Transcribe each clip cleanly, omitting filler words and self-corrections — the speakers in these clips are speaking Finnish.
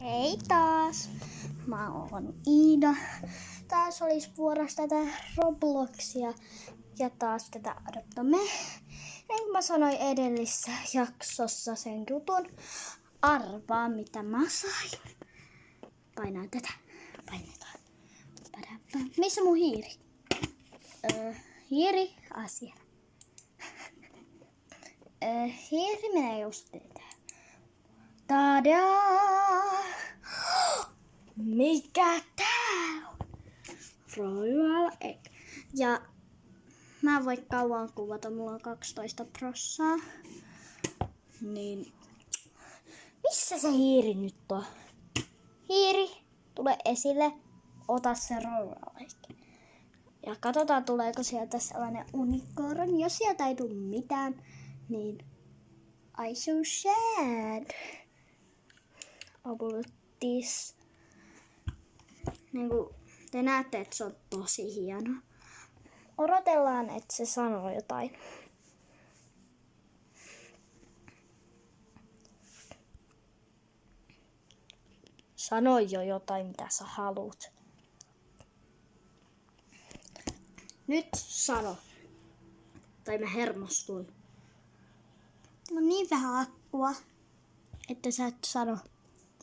Hei taas! Mä oon Iida. Taas olisi vuorossa tätä Robloxia ja taas tätä Adoptame. Niin kuin mä sanoin edellisessä jaksossa sen jutun, arvaa mitä mä sain. Painaa tätä. Painetaan. Missä mun hiiri? Hiiri asia. Hiiri menee just tätä. Tadaa! Mikä tää on? Royal Egg. Ja mä en voi kauan kuvata, mulla on 12%. Niin. Missä se hiiri nyt on? Hiiri, tule esille. Ota se Royal Egg. Ja katsotaan tuleeko sieltä sellainen unicorn. Jos sieltä ei tule mitään, niin I so sad about this. Niin kuin te näette, että se on tosi hieno. Odotellaan, että se sanoo jotain. Sano jo jotain, mitä sä haluat. Nyt sano. Tai mä hermostun. No niin vähän akkua, että sä et sano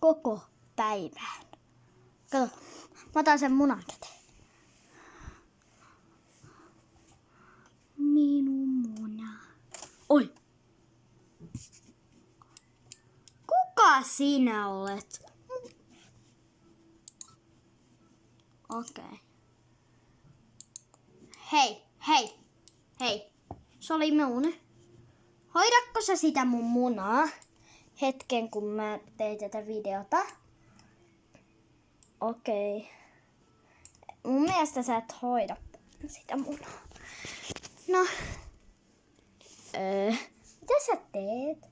koko päivään. Kato, mä otan sen munan käteen. Minun muna. Oi! Kuka sinä olet? Okei. Hei. Se oli minun. Hoidatko sä sitä mun munaa hetken, kun mä tein tätä videota? Okei. Mun mielestä sä et hoida sitä munaa. No. Mitä sä teet?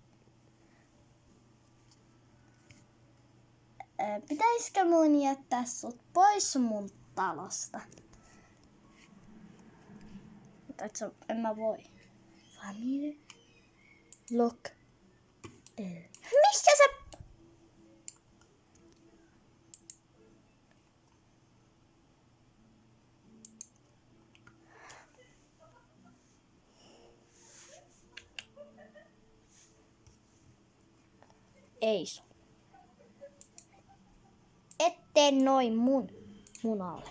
Pitäisikö mun jättää sut pois mun talosta? En mä voi. Family. Look. Mistä sä? Ei se. Ette noin mun munalle.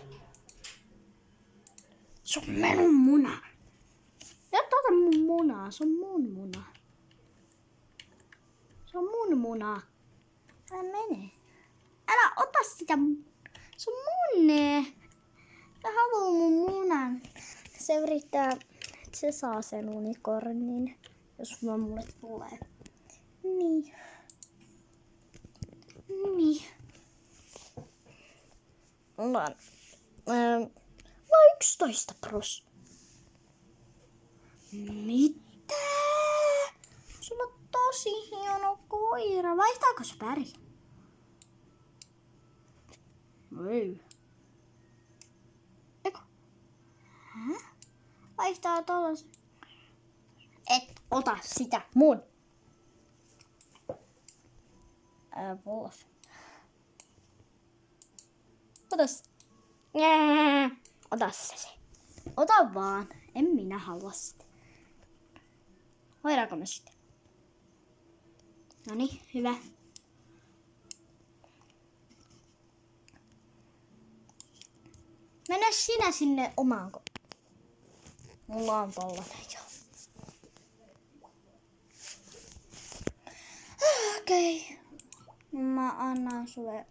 Se on minun muna. Ja ota mun munaa, se on mun muna. Se on mun muna. Älä mene. Älä ota sitä. Se on mun. Sä haluaa mun munan. Se yrittää, että se saa sen unicornin, jos mulle tulee. Niin. Mulla on 11%. Mitä? Sulla on tosi hieno koira. Vaihtaako se väri? Ei. Eiku? Hä? Vaihtaa tollasen. Et ota sitä mun. Wolf. Otas. Ota se. Ota vaan. En minä halua sitä. Hoidaanko me sitä? Noniin, hyvä. Mennä sinä sinne omaan Mulla on tollanen jo. Okei. Mä annan sulle.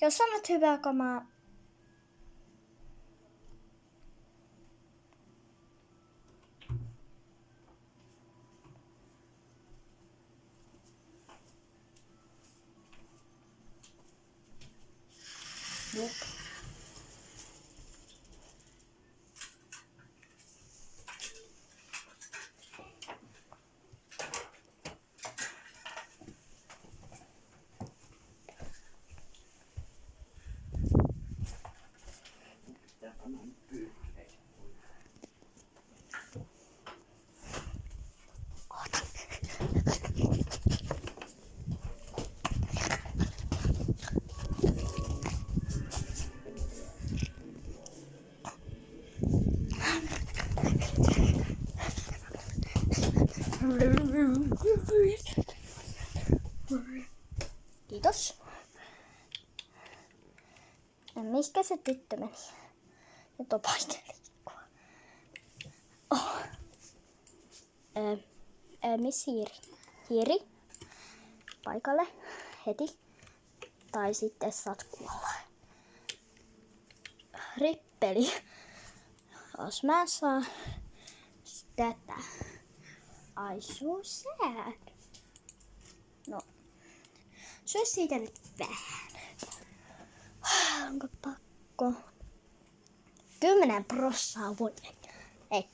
Jos sanot hyvää kamaa. Look. Ota. Kiitos. Mihinkä se tyttö meni? Nyt on paikallinen. Oh. Miss Hiiri? Hiiri? Paikalle. Heti. Tai sitten saat kuolla. Rippeli. Jos mä saan tätä. Ai so sad. No. Syö siitä nyt vähän. Onko pakko? 10% vuoden. Ei.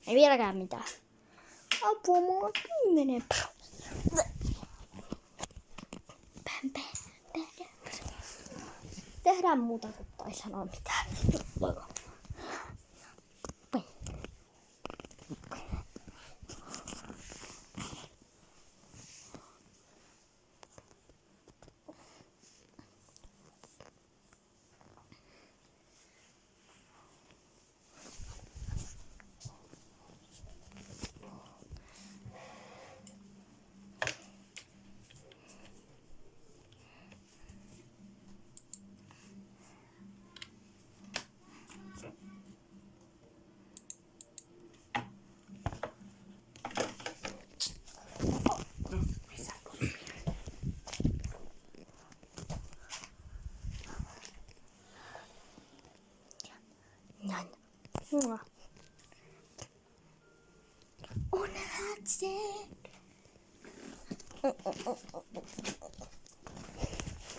Ei vieläkään mitään. Apua, mulla on 10%. Tehdään muuta kuin tai sanoa mitään. Onhan se.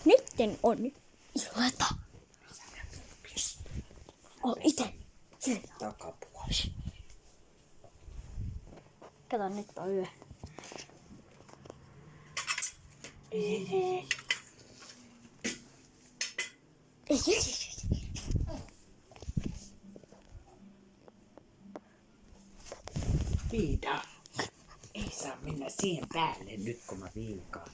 Nytten on ilta. Oh, ite. Takapuoli. Kato, nyt on yö. Ei. Viida. Ei saa mennä siihen päälle nyt, kun mä viikaan.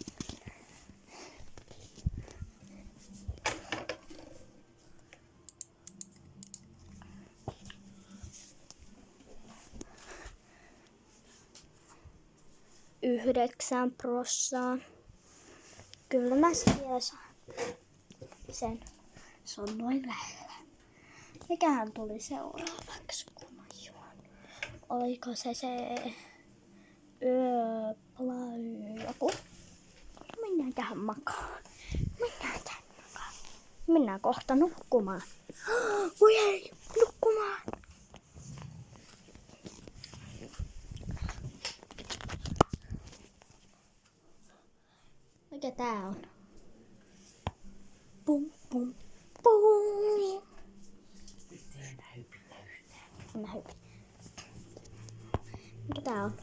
Yhdeksän prossaa. Kyllä mä vielä saan sen. Se on noin lähellä. Mikähän tuli seuraavaksi, kun mä juon? Oliko se joku? Mennään tähän makaan. Mennään kohta nukkumaan. Voi ei, nukkumaan. Mikä tää on? Pum pum pum. Nyt ei enää hypitä yhtään. Mä hypin. Mikä tää on?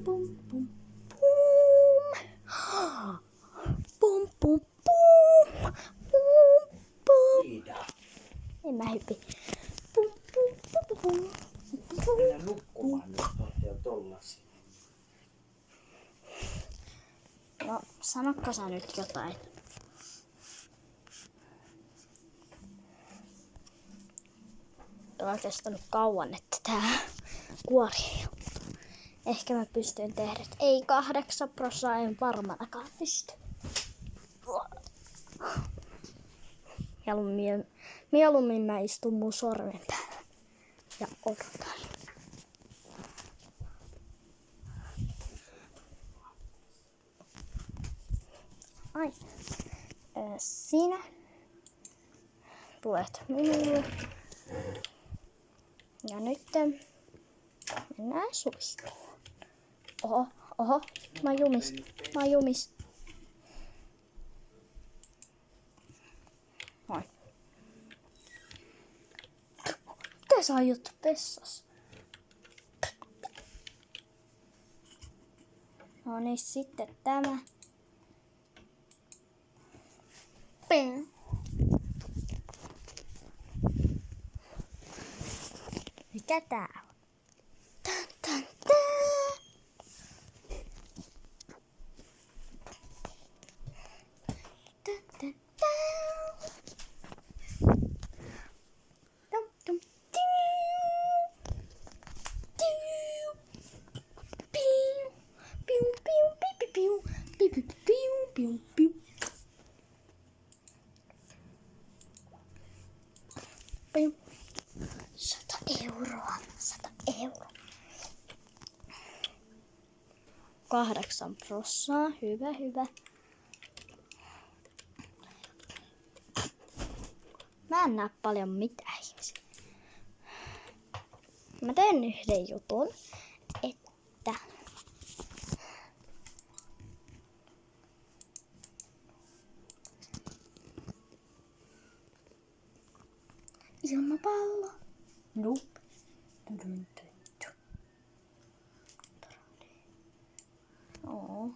Pum pum pum. Pum pum pum. Pum pum. Viida. En mä hypi. Pum pum pum pum. Mennä nukkumaan nyt, ootte jo tollasia. No, sanokko sä nyt jotain? Tuo on kestänyt kauan, että tää kuori. Ehkä mä pystyn tehdä. Ei 8%, en varmanakaan pysty. Mieluummin mä istun mun sormen päällä ja odotan. Ai. Sinä tulet minulle. Ja nyt mennään suistoon. Oho, mä jumis. Noin. Mitä sä aiot vessassa? No niin, sitten tämä. Mikä tää on? Tän, tän, tää. Tän, tän, tää. Tum, tum, tiu. Tiu. Piu. Piu, piu, piu, piu, piu, piu, piu, piu, piu. Piu. 100 euroa. 100 euroa. 8%. Hyvä, hyvä. Mä en näe paljon mitään ihmisiä. Mä teen yhden jutun, että ilmapallo. Nope. Oo.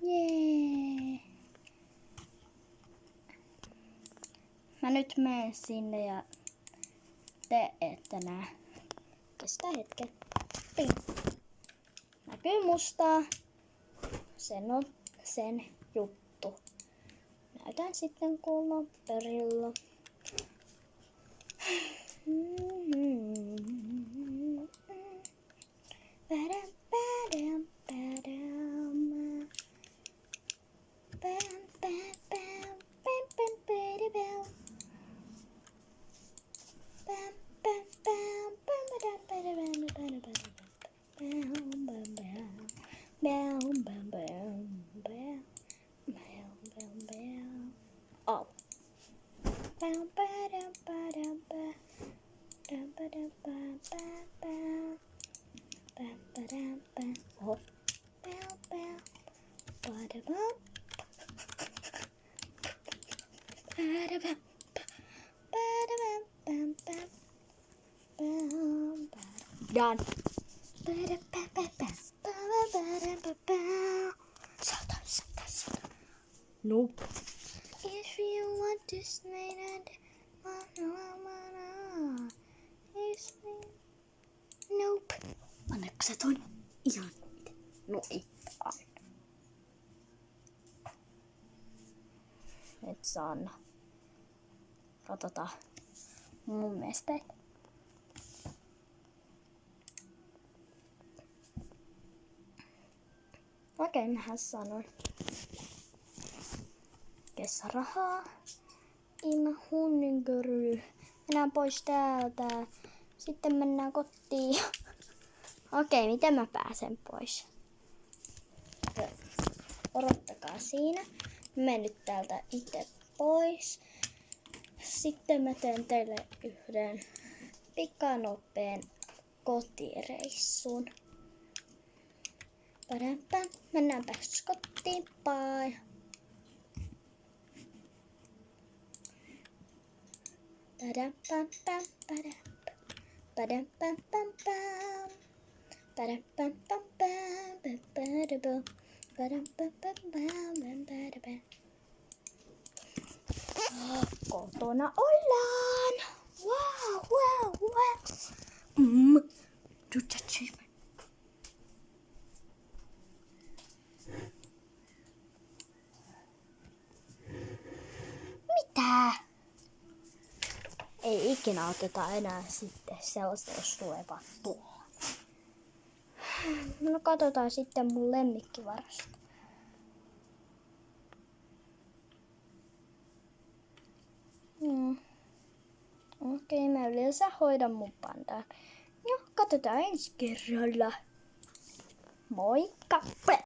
Jee. Mä nyt menen sinne ja te ette näe. Kestää hetken. Ping. Näkyy mustaa. Sen on sen juttu. Näytän sitten kuulla perillä. Oh. Oho. Done. Nope. If you want to slay that, nope. Annako sä ton ihan itse? No ei aina. Nyt saan. Katsotaan mun mesteet. Okei, mähän sanoin. Kesärahaa. In hunninköry. Mennään pois täältä. Sitten mennään kotiin. Okei, miten mä pääsen pois? Odottakaa siinä. Menen nyt täältä itse pois. Sitten mä teen teille yhden pikanopeen kotireissun. Mennäänpäs kotiin. Bye. Kotona ollaan. Wow, wow, wow. Mitä? Ei ikinä oteta enää sitten sellaista, jos tulee vaan tuohon. No katsotaan sitten mun lemmikkivarasto. Okei, mä yleensä hoidan mun pandaa. No, katsotaan ensi kerralla. Moikka!